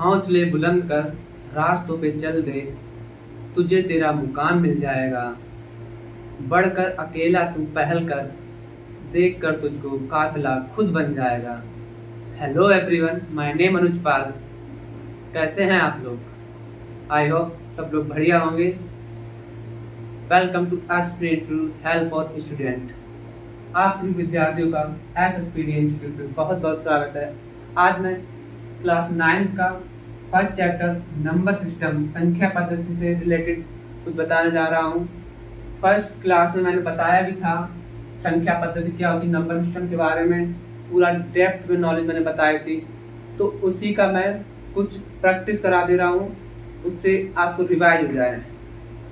हौसले बुलंद कर रास्तों पे चल दे, तुझे तेरा मुकाम मिल जाएगा। बढ़कर अकेला तू पहल कर, देख कर तुझको काफिला खुद बन जाएगा। हेलो एवरीवन, माय नेम अनुज पाल। कैसे हैं आप लोग? आई होप सब लोग बढ़िया होंगे। Welcome to aspirate to help for student. आप सभी विद्यार्थियों का एसएसपीडी इंस्टीट्यूट में बहुत बहुत स्वागत है। आज मैं क्लास 9 का फर्स्ट चैप्टर नंबर सिस्टम संख्या पद्धति से रिलेटेड कुछ बताने जा रहा हूँ। फर्स्ट क्लास में मैंने बताया भी था संख्या पद्धति क्या होती है, नंबर सिस्टम के बारे में पूरा डेप्थ में नॉलेज मैंने बताई थी। तो उसी का मैं कुछ प्रैक्टिस करा दे रहा हूँ, उससे आपको रिवाइज हो जाए।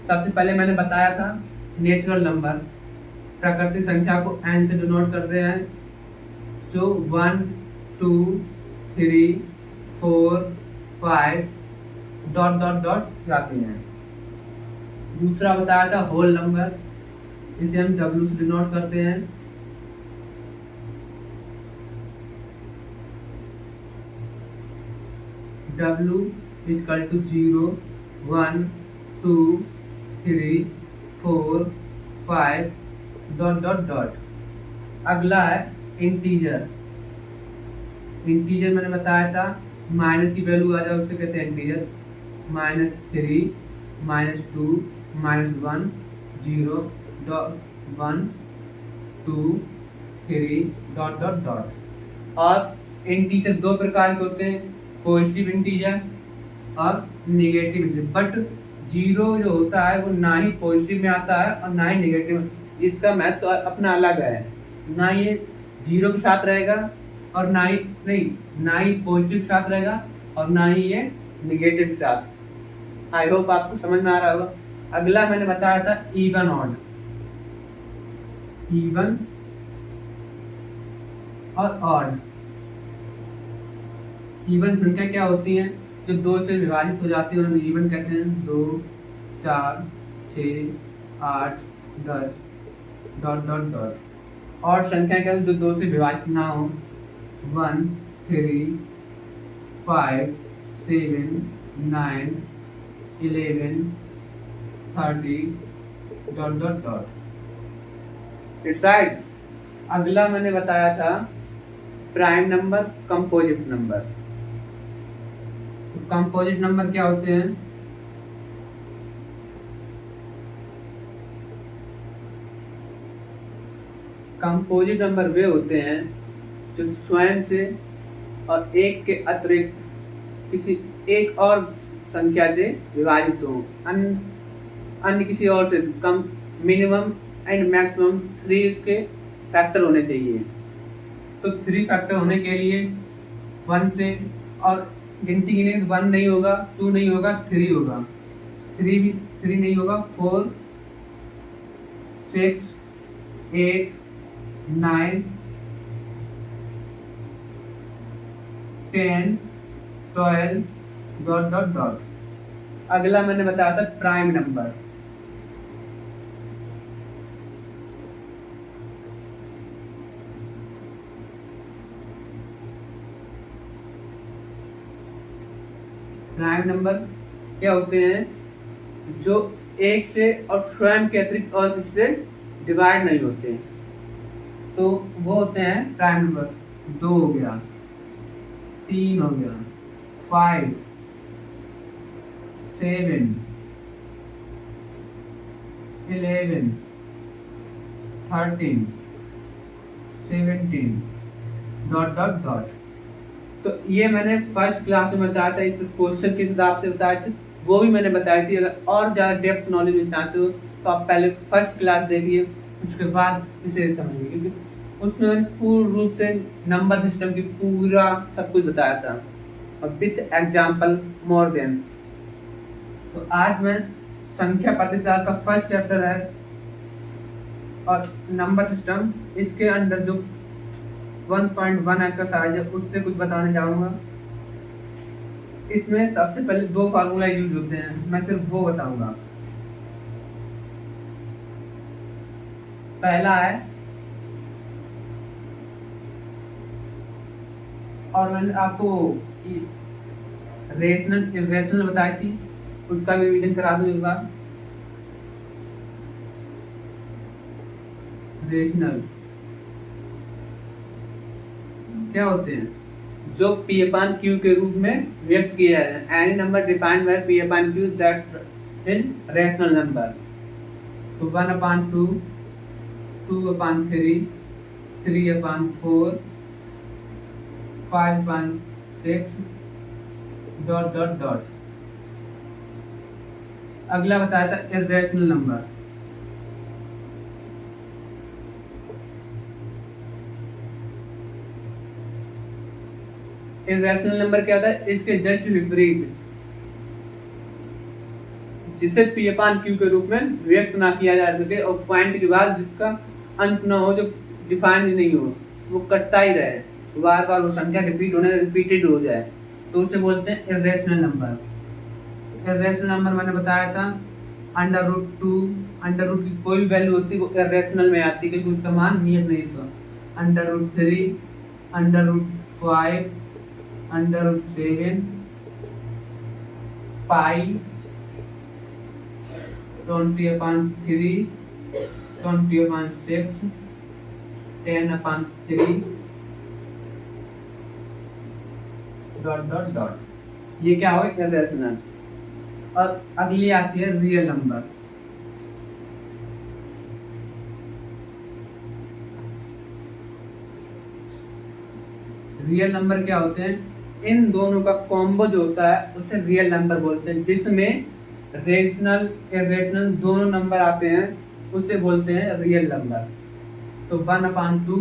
सबसे पहले मैंने बताया था नेचुरल नंबर, प्राकृतिक संख्या को n से डिनोट करते हैं, जो 1 2 3 4 5 डॉट डॉट डॉट जाती हैं। दूसरा बताया था होल नंबर, इसे हम w से डिनोट करते हैं। w equal to 0 1 2 3 4 5 dot dot dot. अगला है इंटीजर। इंटीजर मैंने बताया था माइनस की वैल्यू आ जाए उससे कहते हैं इंटीजर। -3 -2 -1 0 1 2 3 dot dot dot. और इंटीजर दो प्रकार के होते हैं, पॉजिटिव इंटीजर और नेगेटिव इंटीजर। बट जीरो जो होता है वो ना ही पॉजिटिव में आता है और ना ही नेगेटिव में। इसका महत्व तो अपना अलग है, ना ये जीरो के साथ रहेगा और ना ही पॉजिटिव के साथ रहेगा और ना ही ये नेगेटिव के साथ। आई होप आपको समझ में आ रहा होगा। अगला मैंने बताया था इवन ऑड। इवन और ऑड। इवन संख्या क्या होती है? जो दो से विभाजित हो जाती है उन्हें इवन कहते हैं। 2 4 6 8 10 डॉट डॉट डॉट। और संख्या क्या है? जो दो से विभाजित ना हो। 1 3 5 7 9 11 30 dot dot dot. It's right. अगला मैंने बताया था प्राइम नंबर, कंपोजिट नंबर। तो कंपोजिट नंबर क्या होते हैं? कंपोजिट नंबर वे होते हैं जो स्वयं से और एक के अतिरिक्त किसी एक और संख्या से विभाजित हो। अन्य किसी और से कम, मिनिमम एंड मैक्सिमम 3 इसके फैक्टर होने चाहिए। तो 3 फैक्टर होने के लिए 1 से, और गिनती गिनेंगे तो 1 नहीं होगा, 2 नहीं होगा, 3 होगा। 3 नहीं होगा, 4 6 8 9 10 12 डॉट डॉट डॉट। अगला मैंने बताया था प्राइम नंबर। प्राइम नंबर क्या होते हैं? जो एक से और स्वयं के अतिरिक्त और किसी से डिवाइड नहीं होते, तो वो होते हैं प्राइम नंबर। 2 हो गया, 3 हो गया, 5 7 11 13 17 डॉट डॉट डॉट। तो ये मैंने फर्स्ट क्लास में बताया था, इस क्वेश्चन के हिसाब से बताए थे, वो भी मैंने बताई थी। अगर और ज़्यादा डेप्थ नॉलेज में चाहते हो तो आप पहले फर्स्ट क्लास देखिए, उसके बाद इसे समझिए, क्योंकि उसमें मैंने पूर्ण रूप से नंबर सिस्टम की पूरा सब कुछ बताया था और विथ एग्जाम्पल मोर देन। तो आज मैं संख्या पद्धति का फर्स्ट चैप्टर है और नंबर सिस्टम, इसके अंदर जो 1.1 एक्सरसाइज है उससे कुछ बताने जाऊंगा। इसमें सबसे पहले 2 फार्मूला यूज होते हैं, मैं सिर्फ वो बताऊंगा। पहला है, और मैंने आपको रेशनल इरेशनल बताई थी, उसका भी रिवीजन करा दो एक बार। रेशनल क्या होते हैं? जो P अपान Q के रूप में व्यक्त किया है। Any number defined by P upon Q that's in rational number. तो 1 अपान 2, 2 अपान 3, 3 अपान 4, 5 अपान 6 डॉट डॉट डॉट। अगला बताया था इरेशनल नंबर। इरेशनल नंबर क्या होता है? इसके जस्ट विपरीत, जिसे P अपान Q के रूप में व्यक्त ना किया जा सके और पॉइंट के बाद जिसका अंत ना हो, जो डिफाइन नहीं हो, वो कटता ही रहे, बार बार वो संख्या रिपीटेड हो जाए, तो उसे बोलते हैं इरेशनल नंबर। इरेशनल नंबर मैंने बताया था अंडर रूट 2, अंडर रूट की कोई वैल्यू होती है वो इरेशनल में आती है क्योंकि उसका मान नियत नहीं था। Under root 3, under root 5, under root 7, pi 20 upon 3, 20 upon 6, 10 upon 3 dot dot dot. ये क्या होगा? इरेशनल। और अगली आती है रियल नंबर। रियल नंबर क्या होते हैं? इन दोनों का कॉम्बो जो होता है उसे रियल नंबर बोलते हैं, जिसमें रेशनल इरेशनल दोनों नंबर आते हैं, उसे बोलते हैं रियल नंबर। तो 1 अपान 2,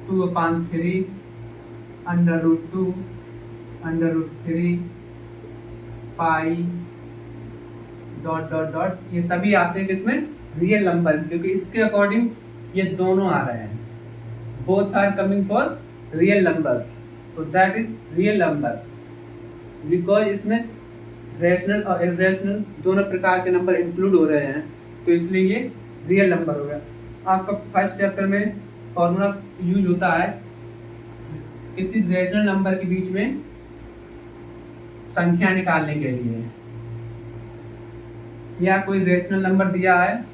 2 अपान 3, under root 2, under root 3, Pie dot dot dot, ये सभी आते हैं किसमें? रियल नंबर, क्योंकि इसके अकॉर्डिंग ये दोनों आ रहे हैं। Both are coming for real numbers, so that is real number, because इसमें रेशनल और इरेशनल दोनों प्रकार के नंबर इंक्लूड हो रहे हैं, तो इसलिए ये रियल नंबर हो गया। आपका फर्स्ट चैप्टर में फॉर्मूला यूज होता है किसी रेशनल नंबर के बीच में संख्या निकालने के लिए, या कोई रेशनल नंबर दिया है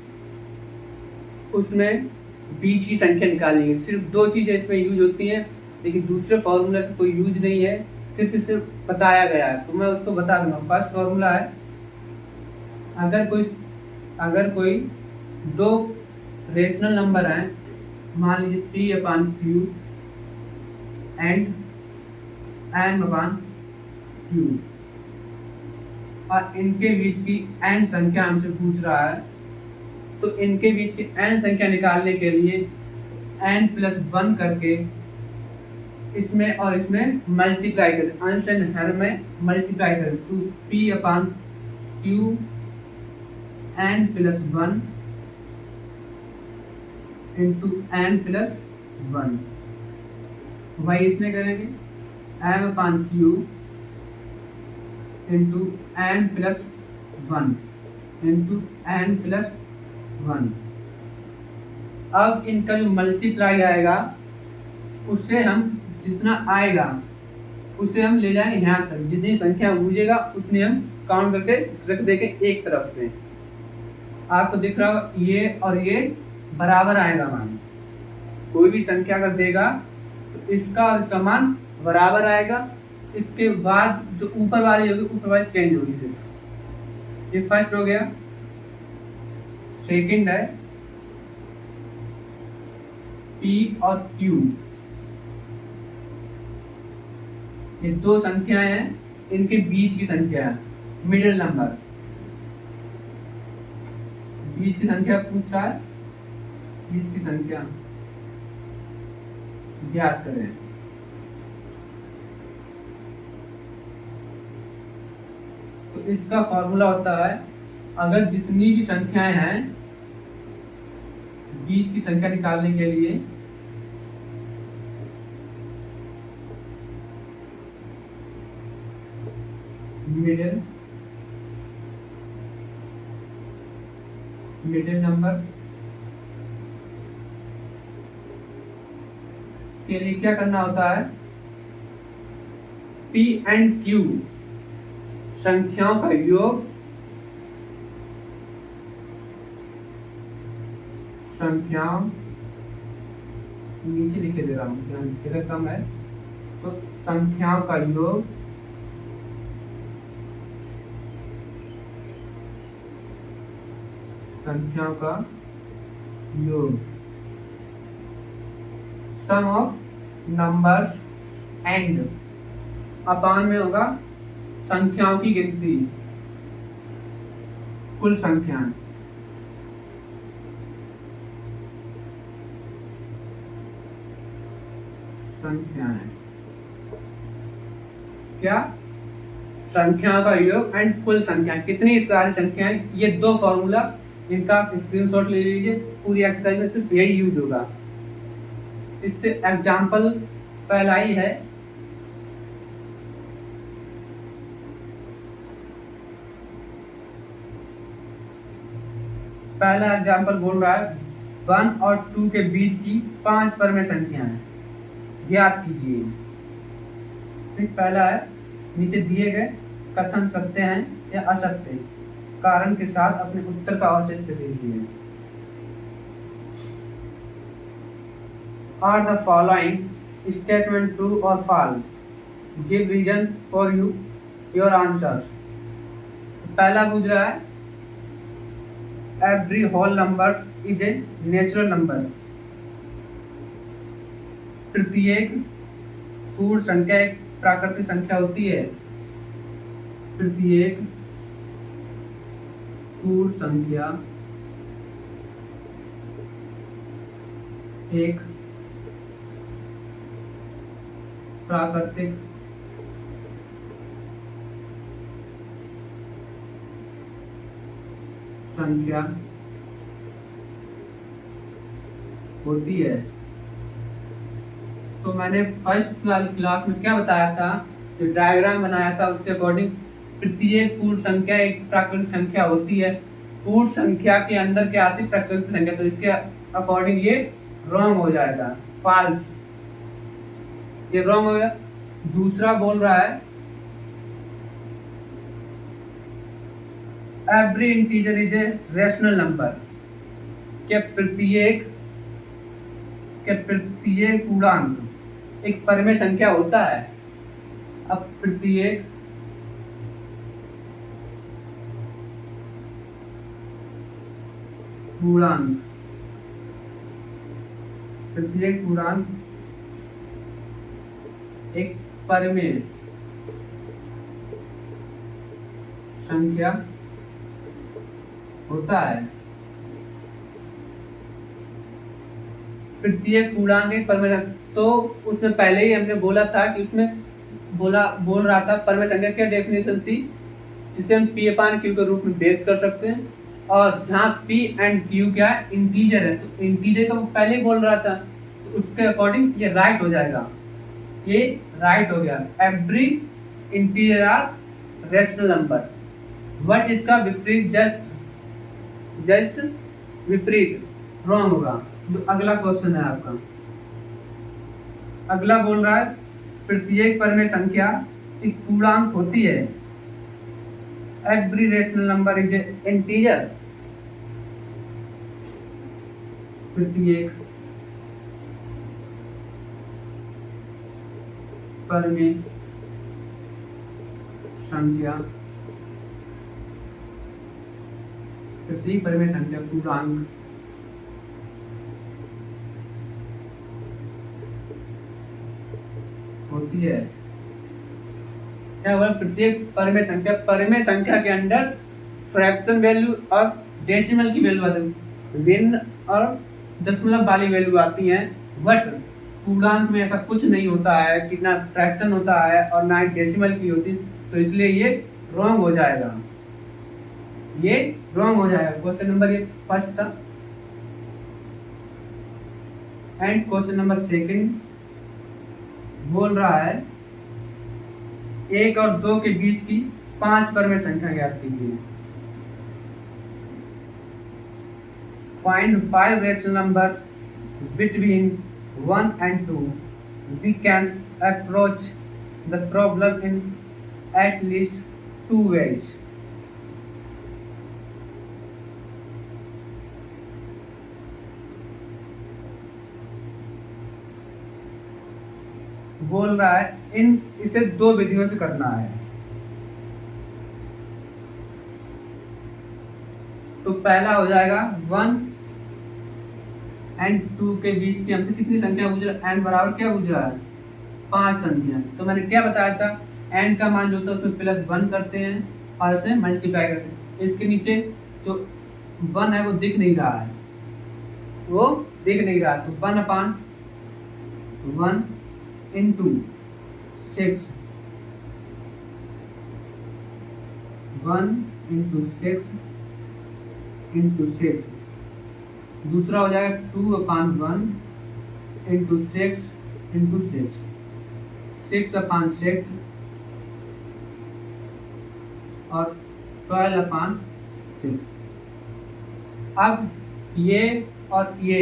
उसमें बीच की संख्या निकालनी है। सिर्फ दो चीजें इसमें यूज होती हैं, लेकिन दूसरे फॉर्मूला से कोई यूज नहीं है, सिर्फ इसे बताया गया है, तो मैं उसको बता दूंगा। फर्स्ट फॉर्मूला है, अगर कोई दो रेशनल नंबर हैं, मान लीजिए P upon Q and M upon Q, और इनके बीच की n संख्या हमसे पूछ रहा है, तो इनके बीच की n संख्या निकालने के लिए n+1 करके इसमें और इसमें मल्टीप्लाई करें, अंश एंड हर में मल्टीप्लाई करें, तो P अपान Q n+1 इंटू n+1, वही इसमें करेंगे M अपान Q into n+1 into n+1। अब इनका जो मल्टीप्लाई आएगा उससे हम जितना आएगा उसे हम ले जाएंगे यहाँ तक, जितनी संख्या पूछेगा उतनी हम काउंट करके रख देंगे एक तरफ से। आपको दिख रहा होगा ये और ये बराबर आएगा मान, कोई भी संख्या अगर देगा तो इसका और इसका मान बराबर आएगा, इसके बाद जो ऊपर वाली होगी ऊपर वाली चेंज होगी सिर्फ। ये फर्स्ट हो गया। सेकंड है P और Q, ये दो संख्याएं हैं, इनके बीच की संख्या है, मिडिल नंबर, बीच की संख्या पूछ रहा है, बीच की संख्या ज्ञात करें। तो इसका फॉर्मूला होता है, अगर जितनी भी संख्याएं हैं बीच की संख्या निकालने के लिए मिडिल नंबर के लिए क्या करना होता है? पी एंड क्यू संख्याओं का योग संख्याओं, नीचे लिखे दे रहा हूँ, जगह कम है, तो संख्याओं का योग संख्याओं का योग सम ऑफ नंबर्स एंड अपान में होगा संख्याओं की गिनती, कुल संख्याएं। संख्याएं क्या? संख्याओं का योग एंड कुल संख्याएं, कितनी सारी संख्याएं, ये दो फॉर्मूला, इनका स्क्रीनशॉट ले लीजिए। पूरी एक्सरसाइज में सिर्फ यही यूज होगा। इससे एग्जाम्पल पहला ही है, पहला एग्जाम्पल बोल रहा है 1 और 2 के बीच की 5 परमेय संख्याएं ज्ञात कीजिए। ठीक, पहला है नीचे दिए गए कथन सत्य हैं या असत्य, कारण के साथ अपने उत्तर का औचित्य दीजिए। Are the following statement true और false? Give reason for your answers. पहला पूछ रहा है every whole numbers is a natural number. प्रत्येक पूर्ण संख्या एक प्राकृतिक संख्या होती है। प्रत्येक पूर्ण संख्या एक प्राकृतिक संख्या होती है। तो मैंने फर्स्ट क्लास में क्या बताया था, जो डायग्राम बनाया था उसके अकॉर्डिंग प्रत्येक पूर्ण संख्या एक प्राकृतिक संख्या होती है। पूर्ण संख्या के अंदर क्या आती है? प्राकृतिक संख्या। तो इसके अकॉर्डिंग ये रॉन्ग हो जाएगा, फॉल्स, ये रॉन्ग हो गया। दूसरा बोल रहा है every integer is a rational number. क्या प्रत्येक पूर्णांक एक परमेय संख्या होता है? अब प्रत्येक पूर्णांक एक परमेय संख्या होता है। प्रत्येक पूर्णांक एक परमेय, तो उसमें पहले ही हमने बोला था कि उसमें बोल रहा था परमेय संख्या क्या डेफिनेशन थी, जिसे हम पी अपान क्यू के रूप में व्यक्त कर सकते हैं। और जहाँ पी एंड क्यू क्या है? इंटीजर है, तो इंटीजर का वो पहले ही बोल रहा था, तो उसके अकॉर्डिंग ये राइट हो जाएगा, ये राइट हो गया। Every integer are rational number. But इसका विपरीत जस्ट विपरीत रॉन्ग होगा। जो अगला क्वेश्चन है आपका, अगला बोल रहा है प्रत्येक परमेय संख्या एक पूर्णांक होती है। Every rational number is integer. प्रत्येक परमेय संख्या पूर्णांक होती है। क्या हुआ? प्रत्येक परमेय संख्या के अंदर फ्रैक्शन वैल्यू और डेसिमल की वैल्यू आती है, भिन्न और दशमलव वाली वैल्यू आती है। बट पूर्णांक में ऐसा कुछ नहीं होता है कि ना फ्रैक्शन होता है और ना ही डेसिमल की होती, तो इसलिए ये रॉन्ग हो जाएगा, ये रॉन्ग हो जाएगा। क्वेश्चन नंबर ये फर्स्ट था। एंड क्वेश्चन नंबर सेकंड बोल रहा है 1 और 2 के बीच की 5 परमेय संख्या ज्ञात कीजिए। Find 5 rational number between 1 and 2 we can approach the problem in at least two ways. बोल रहा है इन इसे दो विधियों से करना है। तो पहला हो जाएगा 1 एंड 2 के बीच की हमसे कितनी संख्या पूछ रहा है, एन बराबर क्या पूछ रहा है, 5 संख्या। तो मैंने क्या बताया था, एन का मान जो होता है उसमें +1 करते हैं और उसमें मल्टीप्लाई करते हैं। इसके नीचे जो 1 है वो दिख नहीं रहा है, वो दिख नहीं रहा, तो 1/1 इंटू 6, 1 इंटू 6 इंटू 6। दूसरा हो जाएगा 2/1 इंटू 6 इंटू 6, 6/6 और 12/6। अब ये और ये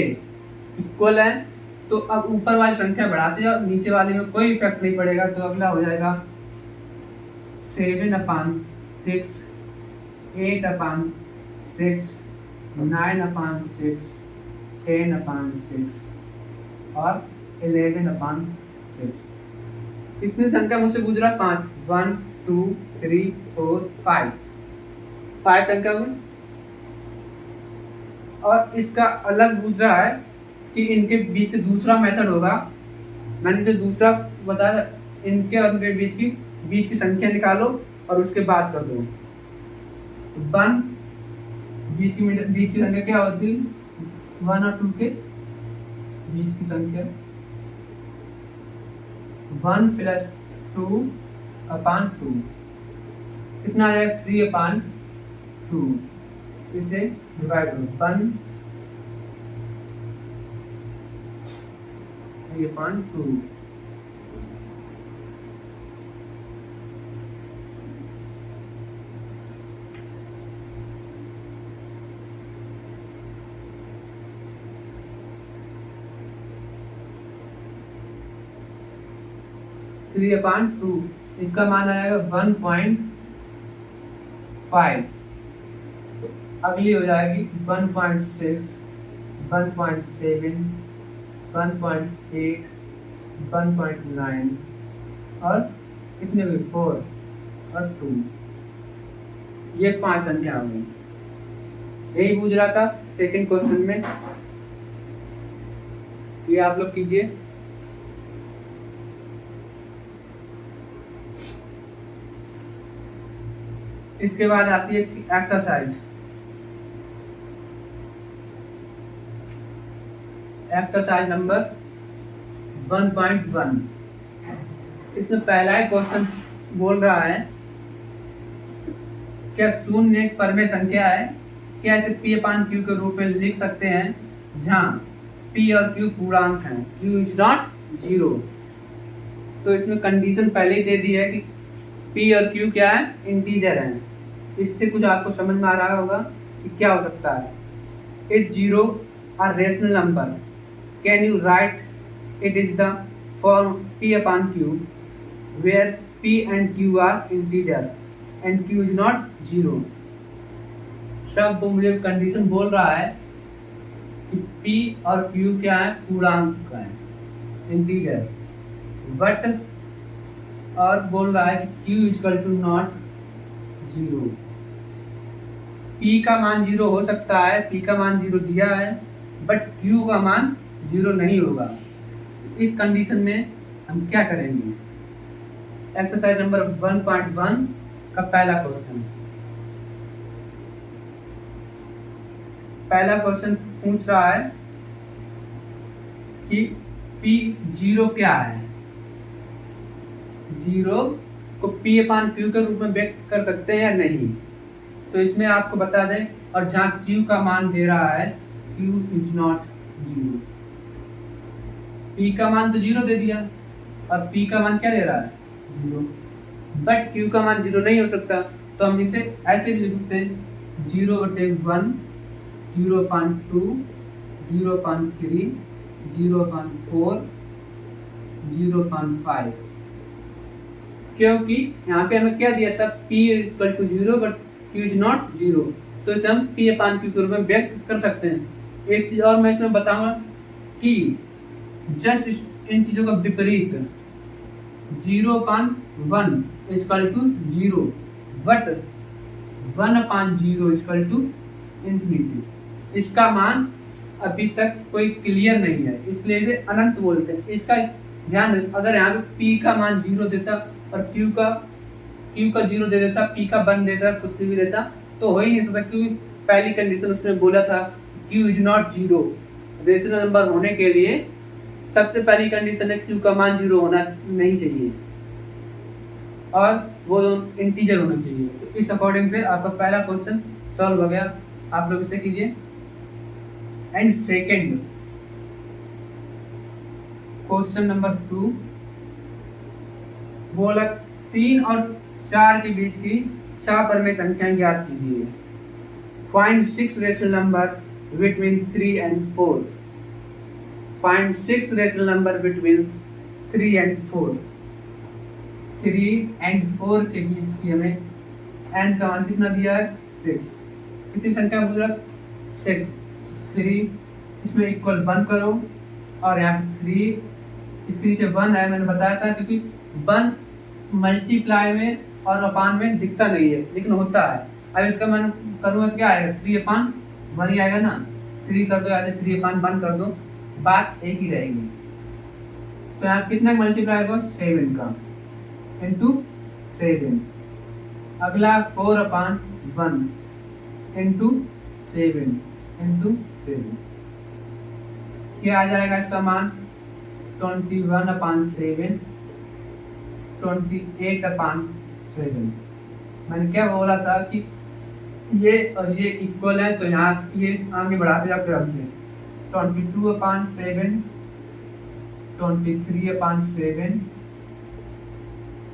इक्वल है, तो अब ऊपर वाली संख्या बढ़ाते जाओ, नीचे वाले में कोई इफेक्ट नहीं पड़ेगा। तो अगला हो जाएगा 7/6, 8/6, 9/6, 10/6 और 11/6। कितनी संख्या मुझसे पूछ रहा है, 5, 1 2 3 4 5, 5 संख्या हुई। और इसका अलग पूछ रहा है कि इनके बीच के दूसरा मेथड होगा। मैंने जो दूसरा बताया, इनके और इनके बीच की संख्या निकालो और उसके बाद कर दो। 1 बीच की संख्या क्या होती है, 1 और 2 के बीच की संख्या 1 + 2/2 कितना आ जाएगा, 3/2। इसे डिवाइड करो, 1 3/2। इसका मान आएगा 1.5। अगली हो जाएगी 1.6, 1.7, 1.8, 1.9 और कितने हुए, 4 और 2। ये 5 संख्या हो गई। यही पूछ रहा था सेकंड क्वेश्चन में, ये आप लोग कीजिए। इसके बाद आती है इसकी एक्सरसाइज नंबर 1.1। इसमें पहला ही क्वेश्चन बोल रहा है, क्या शून्य एक परमेय संख्या है, क्या इसे P/Q के रूप में लिख सकते हैं जहां P और Q पूर्णांक हैं, Q इज नॉट 0। तो इसमें कंडीशन पहले ही दे दी है कि P और Q क्या है, इंटीजर हैं। इससे कुछ आपको समझ में आ रहा होगा कि क्या हो सकता है। Is 0 a rational number, can you write it is the form P/Q where P and Q are integer and Q is not 0। सब वो मुझे कंडीशन बोल रहा है कि P और Q क्या है, पूर्णांक का है, इंटीजर, बट और बोल रहा है कि Q = not 0। P का मान 0 हो सकता है, P का मान 0 दिया है, बट Q का मान 0 नहीं होगा। इस कंडीशन में हम क्या करेंगे। एक्सरसाइज नंबर 1.1 का पहला क्वेश्चन। पहला क्वेश्चन पूछ रहा है कि P0 क्या है। 0 को P/Q के रूप में व्यक्त कर सकते हैं या नहीं। तो इसमें आपको बता दें, और जहां Q का मान दे रहा है Q इज नॉट 0। P का मान तो 0 दे दिया और P का मान क्या दे रहा है, 0, बट Q का मान 0 नहीं हो सकता। तो हम इसे ऐसे भी लिख सकते हैं, 0/1, 0.2, 0.3, 0.4, 0.5। क्योंकि यहाँ पे हमें क्या दिया था, P equal to 0 but Q is not 0, तो इसे हम P अपान Q के रूप में व्यक्त कर सकते हैं। एक चीज और मैं इसमें बताऊंगा कि जस्ट इन चीजों का विपरीत 0/1 equal to 0 but 1/0 equal to infinity. इसका मान अभी तक कोई क्लियर नहीं है, इसलिए इसे अनंत बोलते हैं। इसका ध्यान रखें, अगर यहाँ पे P का मान 0 देता और Q का 0 दे देता, P का 1 देता, कुछ भी देता, तो हो ही नहीं सकता, क्योंकि पहली कंडीशन उसने बोला था Q is not 0। Rational number होने के लिए सबसे पहली कंडीशन है Q का मान 0 होना नहीं चाहिए और वो इंटीजर होना चाहिए। तो इस अकॉर्डिंग से आपका पहला क्वेश्चन सॉल्व हो गया। आप लोग इसे कीजिए। एंड सेकेंड क्वेश्चन नंबर 2 बोला 3 और 4 के बीच की सपरिमेय संख्याएं ज्ञात कीजिए। Find 6 rational number between 3 and 4। Find 6 rational number between 3 and 4। 3 and 4 के बीच की हमें एंड का मान कितना दिया है, 6। कितनी संख्या बोला, 6। 3 इसमें इक्वल 1 करो और यहाँ 3 इसके नीचे 1 है, मैंने बताया था, क्योंकि 1 मल्टीप्लाई में और अपान में दिखता नहीं है लेकिन होता है। अब इसका मान करूँगा क्या आएगा, 3/1 ही आएगा ना। 3 कर दो, या 3/1 कर दो, बात एक ही रहेगी। तो यहाँ कितना मल्टीप्लाई होगा, 7 का इंटू 7। अगला 4/1 इंटू 7 इंटू 7, क्या आ जाएगा इसका मान, 21/7, 28/7। मैंने क्या बोला था कि ये और ये इक्वल है, तो यहाँ ये आगे बढ़ाते जाओ क्रम से। 22/7, 23/7,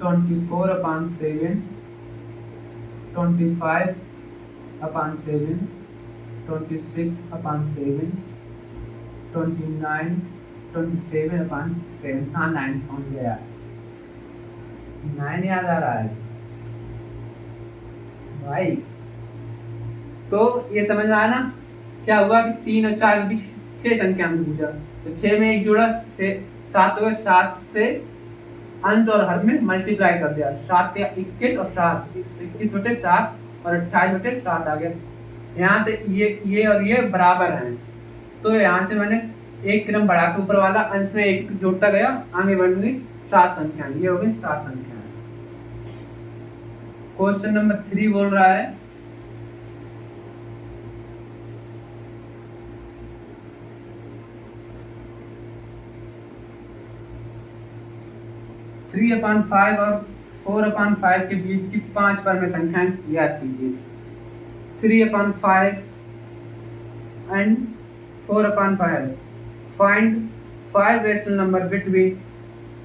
24/7, 25/7, 26/7, 29, 27/7। हाँ 9 पहुंच गया, 9 याद आ रहा है भाई। तो ये समझ में आया ना, क्या हुआ कि 3 और 4 के बीच 6 संख्या में पूछा, तो 6 में एक जोड़ा 7 हो गया, 7 से अंश और हर में मल्टीप्लाई कर दिया, 7 या 21 और 7, 21/7 और 28/7 आ गया। यहाँ से ये और ये बराबर हैं, तो यहाँ से मैंने एक क्रम बढ़ा के ऊपर वाला अंश में एक जोड़ता गया, आगे बढ़ गई 7 संख्याएं, ये हो गई 7 संख्याएं। क्वेश्चन नंबर 3 बोल रहा है 3/5 और 4/5 के बीच की 5 परिमेय संख्याएं याद कीजिए। 3/5 and 4/5। Find 5 rational number between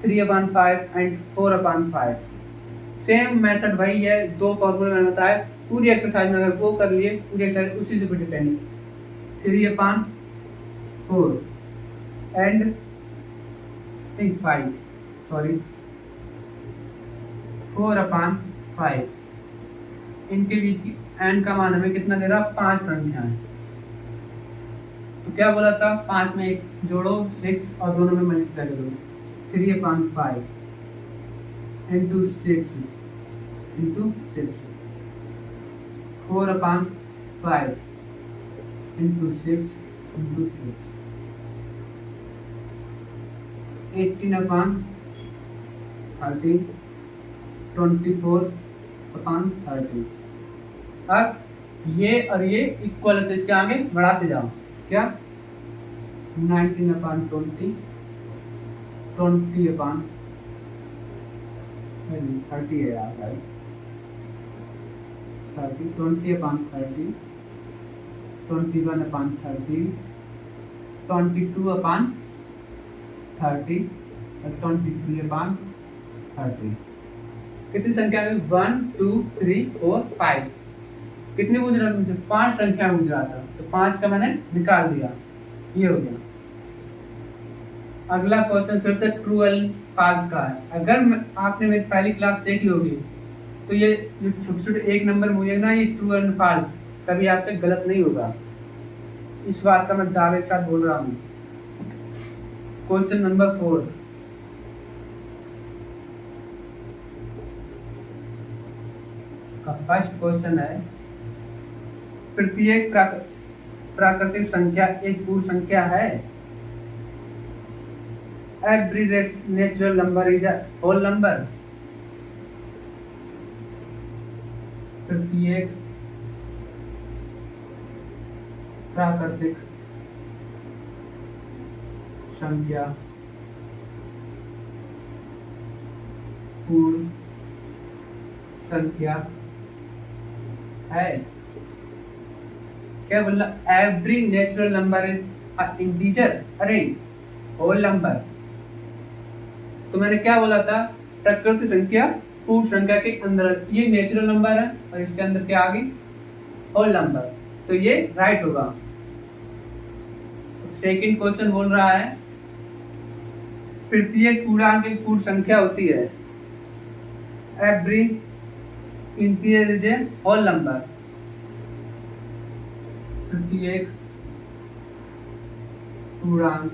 3/5 and 4/5। Same method वही है, 2 फॉर्मूले मैंने बताया, पूरी एक्सरसाइज में अगर वो कर लिए, पूरी एक्सरसाइज उसी से डिपेंड। 3/4 एंड 5 सॉरी 4/5, इनके बीच की एंड का मान हमें कितना दे रहा, 5 संख्याएं। तो क्या बोला था, 5 में एक जोड़ो 6 और दोनों में मल्टीप्लाई करो। 3/5 इंटू 6 इंटू 6, 4/5 इंटू 6 इंटू 6, 18/30, 24/30। अब ये और ये इक्वल है, तो इसके आगे बढ़ाते जाओ, क्या 19/20, 20/30 है यार भाई, 30, 20/30, 21/30, 22/30 और 23/30। कितनी संख्या है, 1 2 3 4 5। कितनी पूछ रहा था मुझे, 5 संख्या पूछ रहा था, तो 5 का मैंने निकाल दिया, ये हो गया। अगला क्वेश्चन फिर से ट्रू एंड फॉल्स का है। अगर आपने मेरी पहली क्लास देखी होगी तो ये जो छोटे छोटे एक नंबर मुझे ना, ये ट्रू एंड फॉल्स कभी आपके गलत नहीं होगा, इस बात का मैं दावे के साथ बोल रहा हूँ। क्वेश्चन नंबर 4 का फर्स्ट क्वेश्चन है, प्रत्येक प्राकृतिक संख्या एक पूर्ण संख्या है। Every natural number is a whole number. प्रत्येक प्राकृतिक संख्या पूर्ण संख्या है। क्या बोला? Every natural number is a integer, अरे होल नंबर। तो मैंने क्या बोला था? प्राकृतिक संख्या पूर्ण संख्या के अंदर, ये नेचुरल नंबर है और इसके अंदर क्या आ गई? Whole number. तो ये राइट होगा। सेकंड क्वेश्चन बोल रहा है, प्रत्येक पूर्णांक एक पूर्ण संख्या होती है। Every integer is a whole number. प्रत्येक पूर्णांक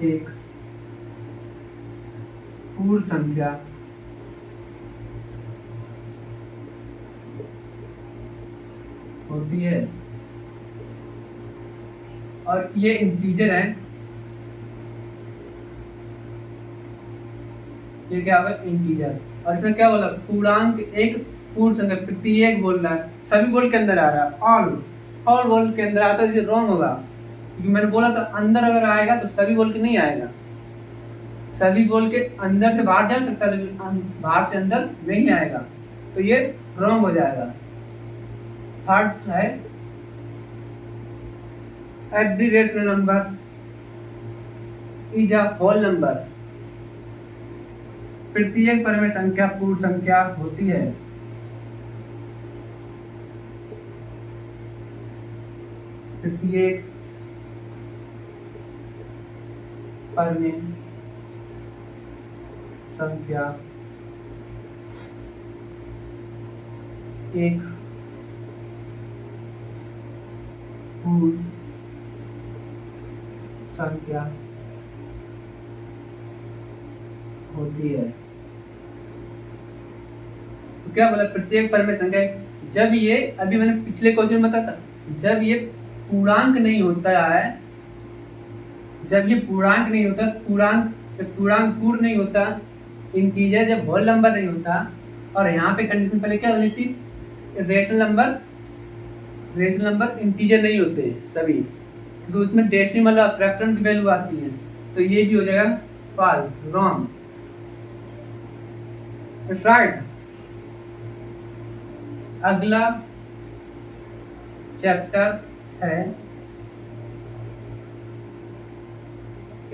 एक पूर्ण संख्या होती है। और ये इंटीजर है, ये क्या होगा? इंटीजर। और इसमें क्या बोला? पूर्णांक एक पूर्ण संख्या, प्रत्येक बोल रहा है, सभी बोल के अंदर आ रहा है, ऑल बोल के अंदर आता है, रॉन्ग होगा, क्योंकि मैंने बोला था अंदर अगर आएगा तो सभी बोल के नहीं आएगा। सभी बोल के अंदर से बाहर जा सकता है लेकिन बाहर से अंदर नहीं आएगा, तो ये रॉन्ग हो जाएगा। थर्ड है, every rational number is a whole number. प्रत्येक परिमेय संख्या पूर्ण संख्या होती है। प्रत्येक परिमेय संख्या एक पूर्ण संख्या होती है। तो क्या बोला? प्रत्येक परिमेय संख्या, जब ये, अभी मैंने पिछले क्वेश्चन में बताया था, जब ये पूर्णांक नहीं होता है, जब ये पूर्णांक नहीं होता, पूर्णांक पूर्ण नहीं होता, इंटीजर जब होल नंबर नहीं होता, और यहाँ पे कंडीशन पहले क्या होनी थी? रेशनल नंबर इंटीजर नहीं होते सभी, तो उसमें डेसिमल और फ्रैक्शन की वैल्यू आती है, तो ये भी हो जाएगा फॉल्स, रॉन्ग। राइट। अगला चैप्टर है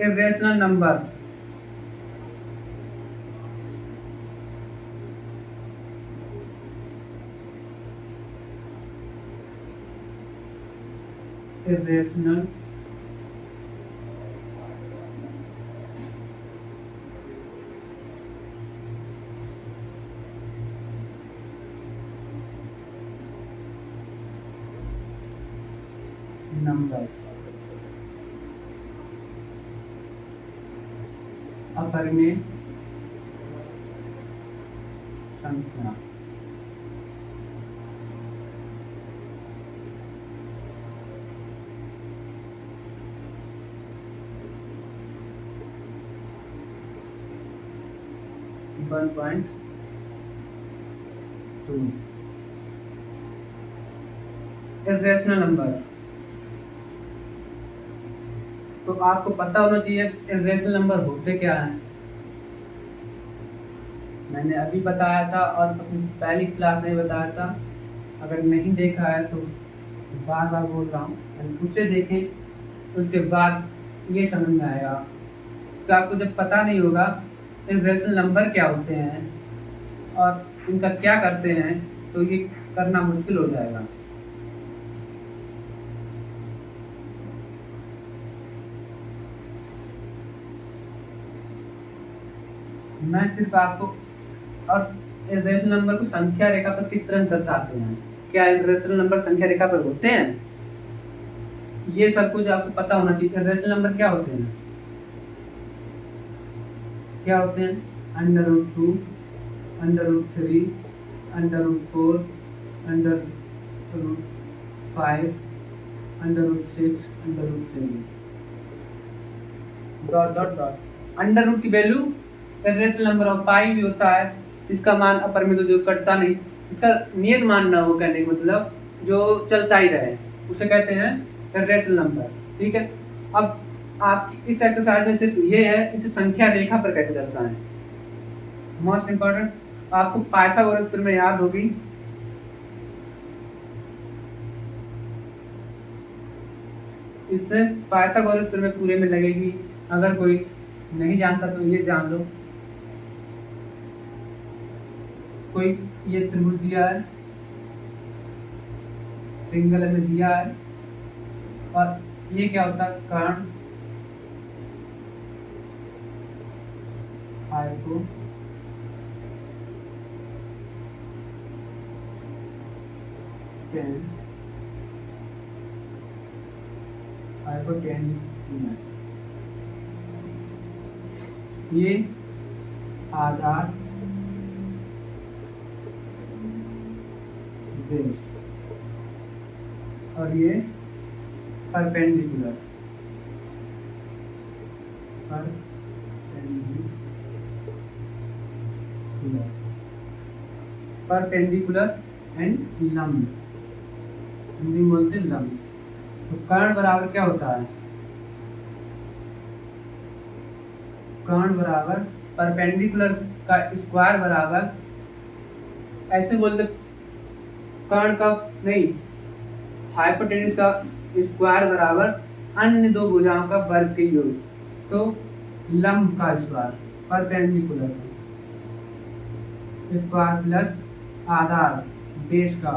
इर्रेशनल नंबर्स। इर्रेशनल नंबर्स, अपरिमेय संख्या। इर्रेशनल नंबर, तो आपको पता होना चाहिए इर्रेशनल नंबर होते क्या हैं। मैंने अभी बताया था और अपनी पहली क्लास में बताया था, अगर नहीं देखा है तो बार बार बोल रहा हूँ, उससे देखें, उसके बाद ये समझ में आएगा। तो आपको जब पता नहीं होगा इर्रेशनल नंबर क्या होते हैं और इनका क्या करते हैं, तो ये करना मुश्किल हो जाएगा। मैं सिर्फ आपको और इर्रेशनल नंबर को संख्या रेखा पर किस तरह दर्शाते हैं, क्या इर्रेशनल नंबर संख्या रेखा पर होते हैं, ये सब कुछ आपको पता होना चाहिए। इर्रेशनल नंबर क्या होते हैं, क्या होते हैं? √2, √3, √4, √5, √6, √7 dot dot dot. Under root की value irrational number of pi भी होता है, इसका मान अपरिमित जो कटता नहीं, इसका नियत मान ना हो, कहने का मतलब जो चलता ही रहे, उसे कहते हैं इर्रेशनल नंबर। ठीक है, अब आपकी इस एक्सरसाइज में सिर्फ ये है, इसे संख्या रेखा पर कैसे दर्शाएं। मोस्ट इंपॉर्टेंट, आपको पाइथागोरस प्रमेय याद होगी। इससे पाइथागोरस प्रमेय पूरे में लगेगी, अगर कोई नहीं जानता तो ये जान लो। कोई ये त्रिभुज दिया है, ट्रायंगल में दिया है, और ये क्या होता है? कर्ण, हाइपो हाइपोटेन्यूस, ये आधार बेस, और ये परपेंडिकुलर एंड लंब, हिंदी बोलते लंब। तो कर्ण बराबर क्या होता है? कर्ण बराबर परपेंडिकुलर का स्क्वायर बराबर, ऐसे बोलते कर्ण का नहीं, हाइपोटेन्यूस का स्क्वायर बराबर अन्य दो भुजाओं का वर्ग के योग। तो लंब का स्क्वायर, परपेंडिकुलर स्क्वायर प्लस आधार बेस का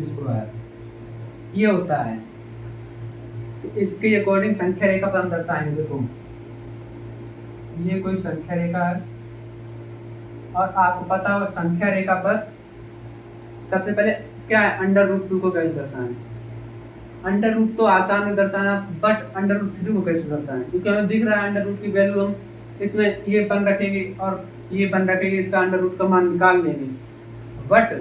स्क्वायर, ये होता है। तो इसके अकॉर्डिंग संख्या रेखा पर हम दर्शाएंगे। देखो ये कोई संख्या रेखा है, और आपको पता होगा संख्या रेखा पर सबसे पहले क्या है, √2 को कैसे दर्शाएं। √2 तो आसान है दर्शाना, बट √3 को कैसे दर्शाएं, क्योंकि हमें दिख रहा है √2 की वैल्यू, हम इसमें ये बन रखेंगे और ये बन रखेंगे, इसका √2 का मान निकाल लेंगे। बट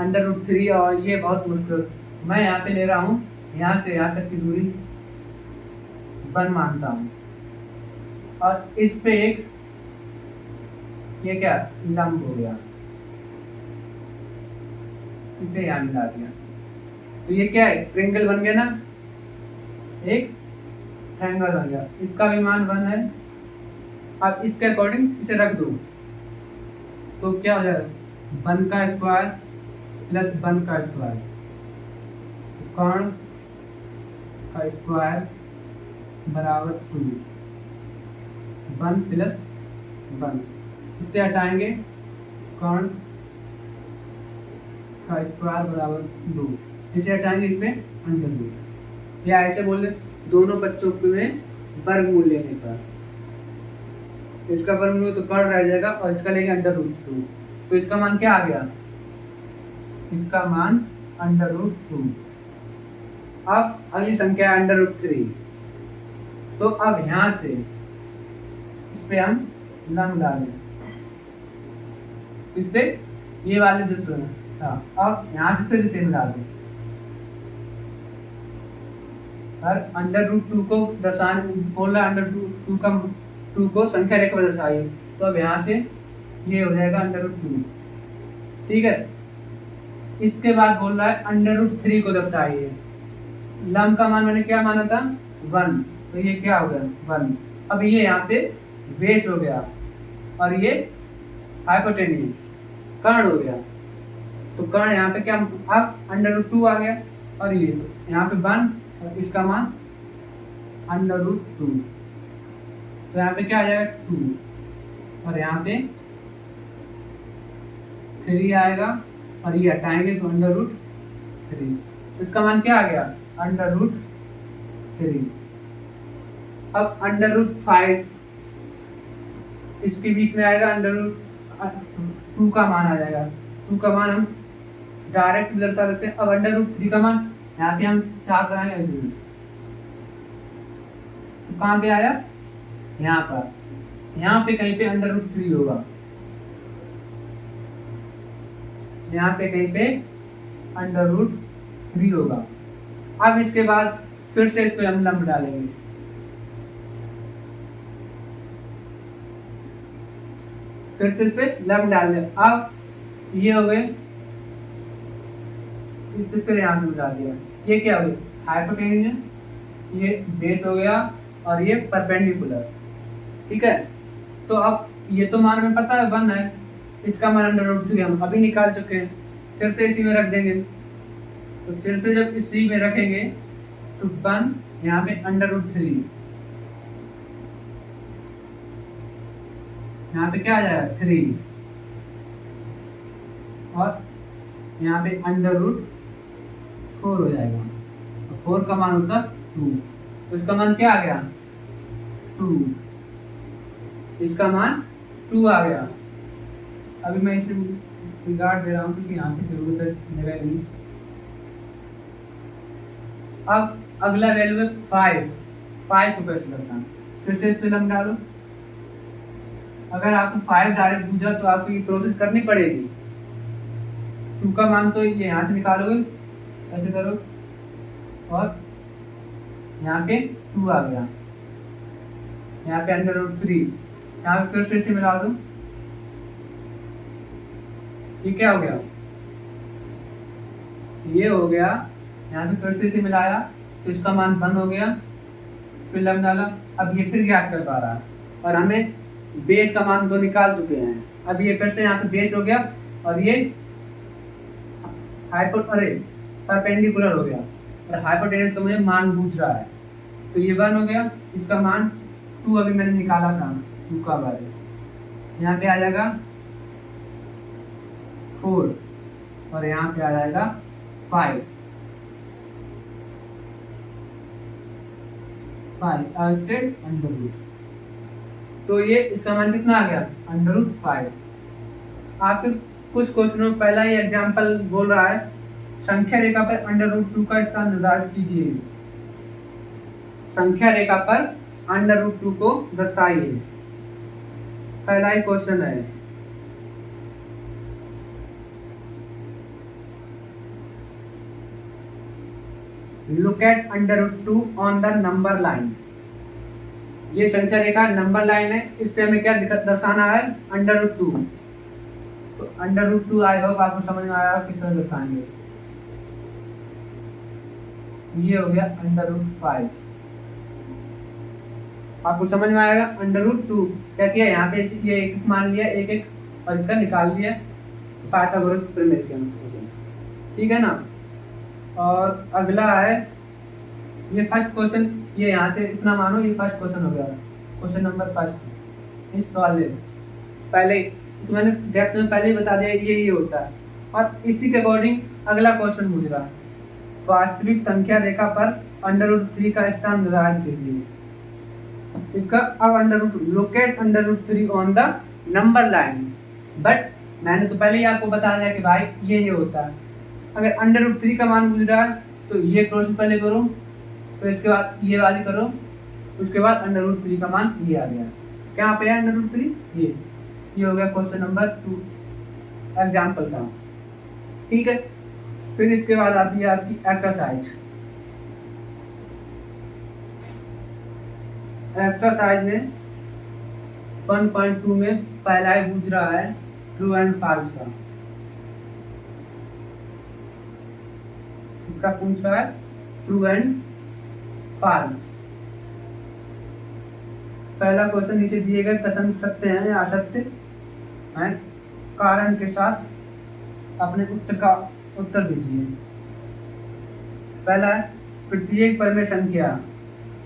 √3 और ये बहुत मुश्किल, मैं यहाँ पे ले रहा हूँ, यहाँ से यहाँ तक की दूरी 1 मानता हूँ, और इस पे एक ये क्या लंब हो गया, इसे यहाँ मिला दिया, तो ये क्या है? ट्रायंगल बन गया ना, एक ट्रायंगल बन गया, इसका भी मान 1 है। अब इसके अकॉर्डिंग इसे रख दो, तो क्या हो जाएगा? 1 का स्क्वायर प्लस 1 का स्क्वायर, कर्ण का स्क्वायर बराबर 2, 1 प्लस 1, इससे हटाएंगे कर्ण का स्क्वायर बराबर 2, इसे हटाएंगे, इसमें √2, या ऐसे बोल दे दोनों बच्चों में वर्गमूल लेने पर, इसका वर्गमूल तो कर्ण रह जाएगा और इसका लेंगे √2, तो इसका मान क्या आ गया? इसका मान √2। अब अगली संख्या है √3, तो अब यहां से इस पे हम लंब डालें, इस पे ये वाले जो तो था, अब यहाँ से फिर इसे मिला दें, और √2 को दर्शाने बोल रहा है, √2 को संख्या रेखा पर दर्शाइए, तो अब यहाँ से ये हो जाएगा √2। ठीक है, इसके बाद बोल रहा है √3 को दर्शाइए, लंब का मान मैंने क्या माना था? 1, तो ये क्या हो गया? 1। अब ये यहाँ पे बेस हो गया, और ये हाइपोटेन्यूस कर्ण हो गया, तो कर्ण यहाँ पे क्या, अब √2 आ गया, और ये यहाँ पे 1 और इसका मान √2, तो यहाँ पे क्या आ जाएगा? 2, और यहाँ पे 3 आएगा, और ये हटाएंगे तो √3, इसका मान क्या आ गया? √3। अब √5 इसके बीच में आएगा अंडर रूट 2 का मान आ जाएगा। 2 का मान हम डायरेक्ट दर्शा सकते हैं। अब अंडर रूट 3 का मान यहाँ पे हम छाप रहे हैं, तो कहाँ पे आया, यहाँ पर, यहाँ पे कहीं पे अंडर रूट 3 होगा, यहाँ पे कहीं पे अंडर रूट 3 होगा। अब इसके बाद फिर से इस पे हम लंब डालेंगे, फिर से इस पे लंब डाल दें। अब ये हो गए, इससे फिर यहाँ पे डाल दिया, ये क्या हो गया, हाइपोटेन्यूज, ये बेस हो गया और ये परपेंडिकुलर। ठीक है, तो अब ये तो मान हमें पता है 1 है, इसका मान अंडर रूट 3 हम अभी निकाल चुके हैं, फिर से इसी में रख देंगे। तो फिर से जब इसी में रखेंगे तो 1 यहाँ पे अंडर रूट 3, यहाँ पे क्या आ जाएगा 3, और यहाँ पे अंडर रूट 4 हो जाएगा। तो 4 का मान होता 2, तो इसका मान क्या आ गया 2, इसका मान 2 आ गया। अभी मैं इसे बिगाड़ दे रहा हूँ क्योंकि यहाँ पे जरूरत है जगह नहीं। अब अगला वैल्यू है 5 को कैसे करना, फिर से इस पे लंब डालो। अगर आपको 5 डायरेक्ट पूछा तो आपको ये प्रोसेस करनी पड़ेगी। 2 का मान तो ये यहाँ से निकालोगे, ऐसे करो, और यहाँ पे 2 आ गया, यहाँ पे अंडर रूट 3, यहाँ पे फिर से इसे मिला दो, ये क्या हो गया, ये हो गया। यहाँ पे फिर से इसे मिलाया तो इसका मान 1 हो गया, फिर लंब डाला। अब ये फिर ज्ञात कर पा रहा है और हमें बेस का मान 2 निकाल चुके हैं। अब ये फिर से यहाँ पे बेस हो गया और ये परपेंडिकुलर हो गया, और हाइपोटेन्यूज का मुझे मान पूछ रहा है, तो ये 1 हो गया, इसका मान 2 अभी मैंने निकाला था, 2 का वैल्यू यहाँ पे आ जाएगा 4, और यहाँ पे आ जाएगा 5 अंडर रूट। तो ये इसका मान कितना आ गया अंडर रूट 5। आपके कुछ क्वेश्चनों में पहला ही एग्जांपल बोल रहा है, संख्या रेखा पर अंडर रूट 2 का स्थान निर्धारित कीजिए। संख्या रेखा पर अंडर रूट 2 को दर्शाइए, पहला ही क्वेश्चन है। Look at under root 2 on the number line. ये संख्या रेखा नंबर लाइन है, इस पे हमें क्या दर्शाना है अंडर रूट 2। तो अंडर रूट 2 आई होप आपको समझ में आया किस तरह दर्शाएंगे। ये हो गया अंडर रूट 5, आपको समझ में आएगा। अंडर रूट 2 क्या किया, यहाँ पे ये एक मान लिया, एक और इसका निकाल दिया पाइथागोरस प्रमेय के अनुसार, ठीक है ना। और अगला है ये फर्स्ट क्वेश्चन, ये यहाँ से इतना मानो, ये फर्स्ट क्वेश्चन हो गया, क्वेश्चन नंबर 1 इस सवाल में पहले तो मैंने डेप्थ में पहले ही बता दिया ये होता है। और इसी के अकॉर्डिंग अगला क्वेश्चन पूछ रहा है, वास्तविक संख्या रेखा पर अंडर रूट 3 का स्थान निर्धारित कीजिए। इसका अब under root, locate under root 3 on the number line. But मैंने तो पहले ही आपको बता दिया कि भाई ये होता है। अगर अंडर रूट 3 का मान पूछ रहा है तो ये प्रोसेस पहले करो, तो इसके बाद ये वाली करो, उसके बाद अंडर रूट 3 का मान ये आ गया। क्या पे है अंडर रूट 3, ये हो गया क्वेश्चन नंबर 2 एग्जाम्पल का, ठीक है। फिर इसके बाद आती है आपकी एक्सरसाइज। एक्सरसाइज में 1.2 में पहला ही पूछ रहा है ट्रू एंड फॉल्स का। इसका पूछ रहा है ट्रू एंड फॉल्स। पहला क्वेश्चन नीचे दिए गए कथन सत्य हैं या असत्य हैं, कारण के साथ अपने उत्तर का उत्तर दीजिए। पहला है प्रत्येक परिमेय संख्या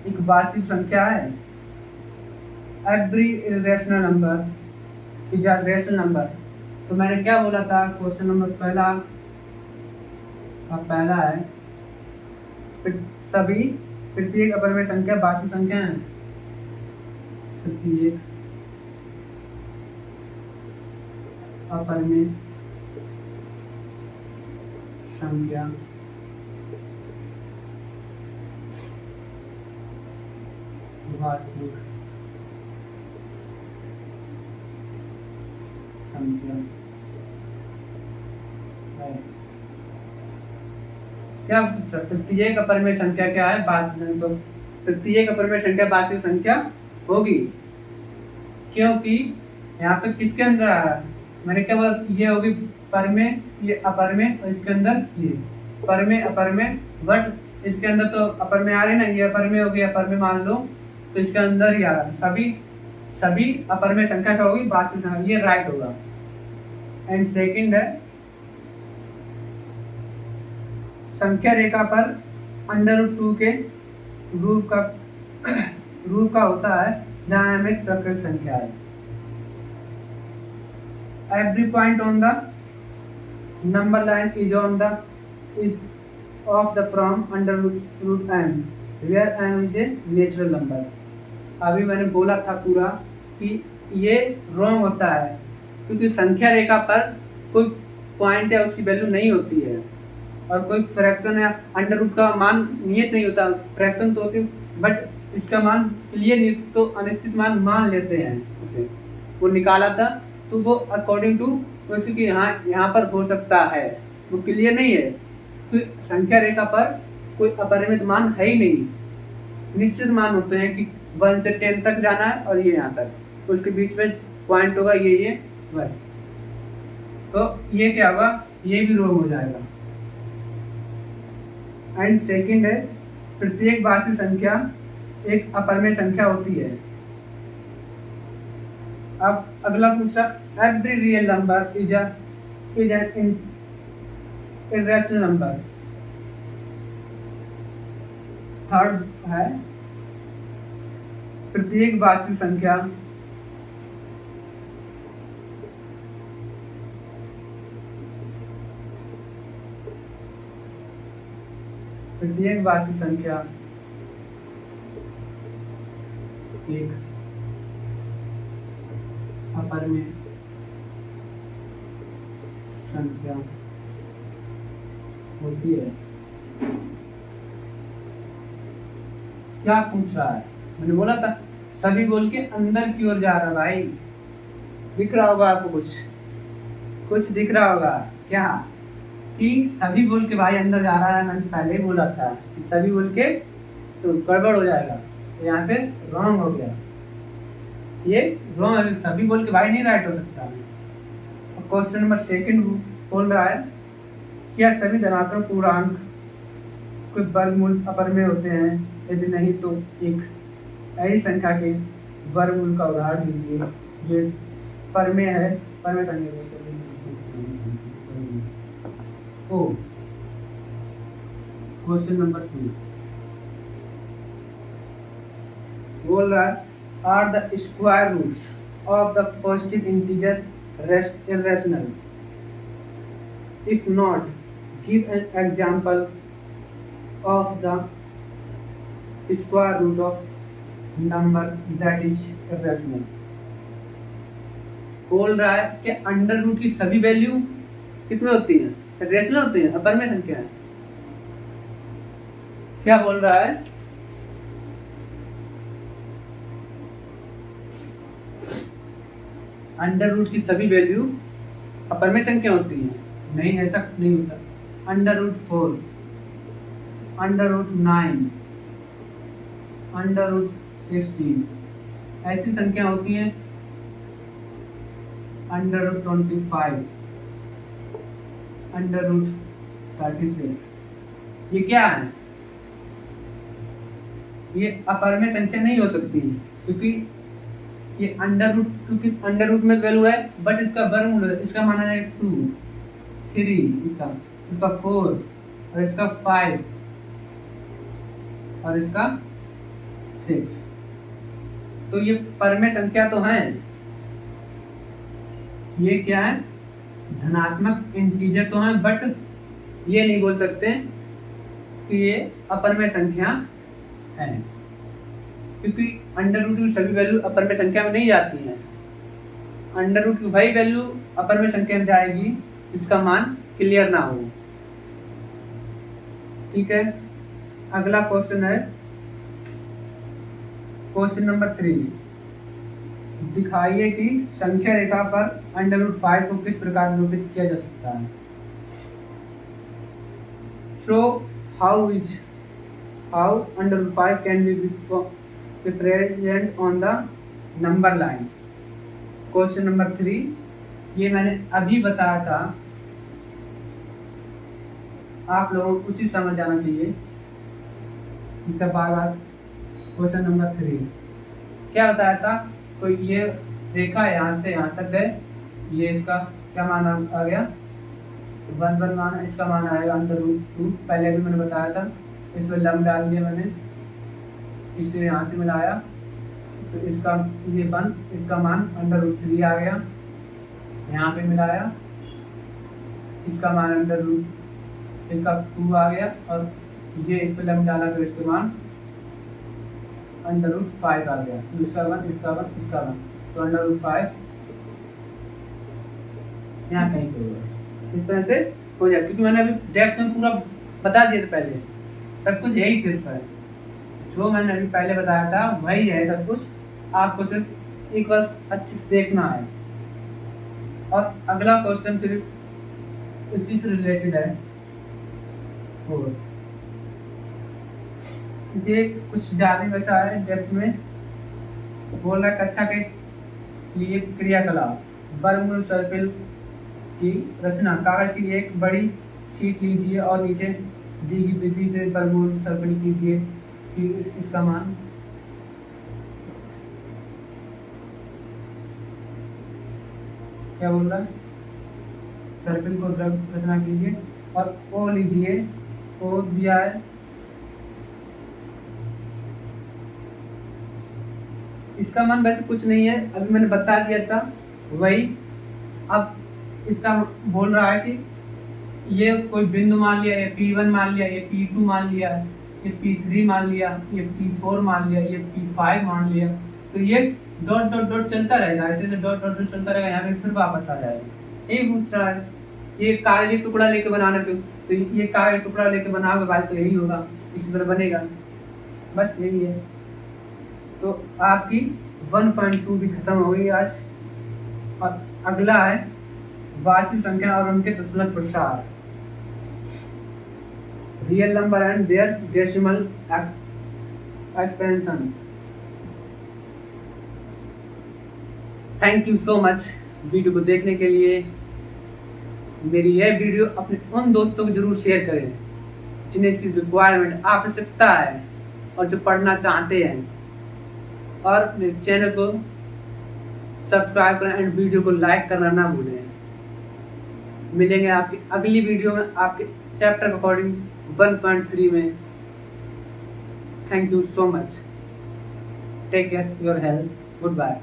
एक वास्तविक संख्या है। Every irrational number is a rational number. तो मैंने क्या बोला था, क्वेश्चन नंबर पहला है सभी प्रत्येक अपरिमेय संख्या वास्तविक संख्या है। प्रत्येक अपर में संख्या वास्तविक संख्या है। क्या प्रत्येक अपर में संख्या क्या है? वास्तविक। तो प्रत्येक अपर में संख्या वास्तविक संख्या होगी, क्योंकि यहाँ पे किसके अंदर आ रहा है? मैंने क्या बोला? ये होगी पर में, ये अपर में, और इसके अंदर ये पर में अपर में, बट इसके अंदर तो अपर में आ रही ना, ये अपर में होगी, अपर में मान लो, तो इसके अंदर ही आ रहा है। सभी अपर में संख्या क्या होगी? वास्तविक संख्या। ये राइट होगा। एंड सेकंड है संख्या रेखा पर √2 के रूप का होता है जहां m एक प्रकृत संख्या है। Every point on the number line is of the from √m where m is a natural number। अभी मैंने बोला था पूरा कि ये रॉन्ग होता है, क्योंकि संख्या रेखा पर कोई पॉइंट या उसकी वैल्यू नहीं होती है, और कोई फ्रैक्शन या अंडर रूट का मान नियत नहीं होता। फ्रैक्शन तो होती है, बट इसका मान क्लियर नहीं, तो अनिश्चित मान लेते हैं उसे। वो निकाला था तो वो अकॉर्डिंग टू उसकी कि यहाँ पर हो सकता है, वो क्लियर नहीं है। तो संख्या रेखा पर कोई अपरिमित मान है ही नहीं, निश्चित मान होते हैं कि 1 से 10 तक जाना है और ये यहाँ तक, उसके बीच में पॉइंट होगा ये बस। तो ये क्या होगा? ये भी रॉन्ग हो जाएगा। एंड सेकंड है प्रत्येक वास्तविक संख्या एक अपरिमेय संख्या होती है। अब अगला पूछा every real number is an irrational number. Third है प्रत्येक वास्तविक संख्या एक अपरिमेय संख्या होती है। क्या पूछ रहा है? मैंने बोला था सभी बोल के अंदर की ओर जा रहा है भाई। दिख रहा होगा आपको, कुछ दिख रहा होगा क्या? कि सभी बोल के भाई अंदर जा रहा है। मैंने पहले ही बोला था कि सभी बोल के तो गड़बड़ हो जाएगा, तो यहाँ पे रॉन्ग हो गया। ये रॉन्ग है, सभी बोल के भाई नहीं राइट हो सकता। क्वेश्चन नंबर सेकंड बोल रहा है क्या सभी धनात्मक पूर्णांक कोई वर्गमूल अपरिमेय होते हैं? यदि नहीं तो एक ऐसी संख्या के वर्गमूल का उदाहरण दीजिए जो परिमेय है। परिमेय संख्या क्वेश्चन नंबर 2 बोल रहा है are the square roots of the positive integer irrational? If not, give an example of the square root of number that is irrational। बोल रहा है कि अंडर रूट की सभी वैल्यू किसमें होती है? रेशनल होती है, अपर में संख्या है। क्या बोल रहा है? अंडर रूट की सभी वैल्यू अपर में संख्या होती है। नहीं, ऐसा नहीं होता। √4, √9, √16 ऐसी संख्या होती है। √25, √36 ये क्या है? ये अपर में संख्या नहीं हो सकती, क्योंकि ये क्योंकि अंडर रूट में वैल्यू है, बट इसका वर्गमूल है। इसका माना है 2, 3, इसका 4 और इसका 5 और इसका 6। तो ये परमेय संख्या तो है। ये क्या है? धनात्मक इंटीजर तो है, बट ये नहीं बोल सकते कि ये अपरमेय संख्या है, क्योंकि अंडर रूट की सभी वैल्यू अपर में संख्या में नहीं जाती हैं। अंडर रूट की वही वैल्यू अपर में संख्या में जाएगी इसका मान क्लियर ना हो। ठीक है, अगला क्वेश्चन है क्वेश्चन नंबर 3। दिखाइए कि संख्या रेखा पर √5 को किस प्रकार निरूपित किया जा सकता है। Show how √5 can be represent on the number line. Question number 3, ये मैंने अभी बताया था, आप लोगों को उसी समझ जाना चाहिए। बार बार क्वेश्चन नंबर 3 क्या बताया था, तो ये रेखा यहाँ से यहाँ तक गए, ये इसका क्या मान आ गया 1 मान, इसका मान आएगा √2। पहले भी मैंने बताया था, इसमें लंब डाल दिया मैंने, इसे यहाँ से मिलाया तो इसका ये 1, इसका मान √3 आ गया। यहाँ पे मिलाया, इसका मान इसका 2 आ गया, और ये इस पे लंब डाला तो इसके मान √5 आ गया। तो इसका 1, इसका 1, इसका 1, तो √5 यहाँ कहीं पे होगा। इस तरह से हो जाए, क्योंकि मैंने अभी डेप्थ में पूरा बता दिया था, पहले सब कुछ यही सिर्फ है, जो मैंने अभी पहले बताया था वही है सब कुछ। आपको सिर्फ एक बार अच्छे से देखना है। और अगला क्वेश्चन फिर इसी से रिलेटेड है 4। ये कुछ ज़्यादा वैसा है, डेप्थ में बोल रहा है कक्षा के लिए क्रियाकलाप। बर्गमूल सर्कल की रचना। कागज की एक बड़ी शीट लीजिए और नीचे दी गई विधि से बर्गमूल सर्कल कीजिए कि इसका मान क्या बोल रहा है, सर्कल को रचना कीजिए और ओ लीजिए, ओ दिया है, इसका मान वैसे कुछ नहीं है, अभी मैंने बता दिया था वही। अब इसका बोल रहा है कि ये कोई बिंदु मान लिया, ये P1 मान लिया, ये P2 मान लिया, ये P3 मान लिया, ये P4 मान लिया, ये P5 मान लिया, तो ये डॉट डॉट डॉट चलता रहेगा, ऐसे से डॉट डॉट डॉट चलता रहेगा, यहाँ पे फिर वापस आ जाएगा। यही पूछ रहा है, ये कागज एक टुकड़ा लेके बनाना, तो ये कागज टुकड़ा लेके बनाओगे भाई तो यही होगा, इसी तरह बनेगा, बस यही है। तो आपकी 1.2 भी खत्म हो गई आज। और अगला है वास्तविक संख्या और उनके दशमलव प्रसार, real number and their decimal expansion. Thank you so much video को देखने के लिए। मेरी यह वीडियो अपने उन दोस्तों को जरूर शेयर करें जिन्हें इसकी रिक्वायरमेंट आवश्यकता है और जो पढ़ना चाहते हैं, और मेरे चैनल को सब्सक्राइब करें एंड वीडियो को लाइक करना ना भूलें। मिलेंगे आपकी अगली वीडियो में आपके चैप्टर के अकॉर्डिंग 1.3 में। Thank you so much, take care, your health, good bye.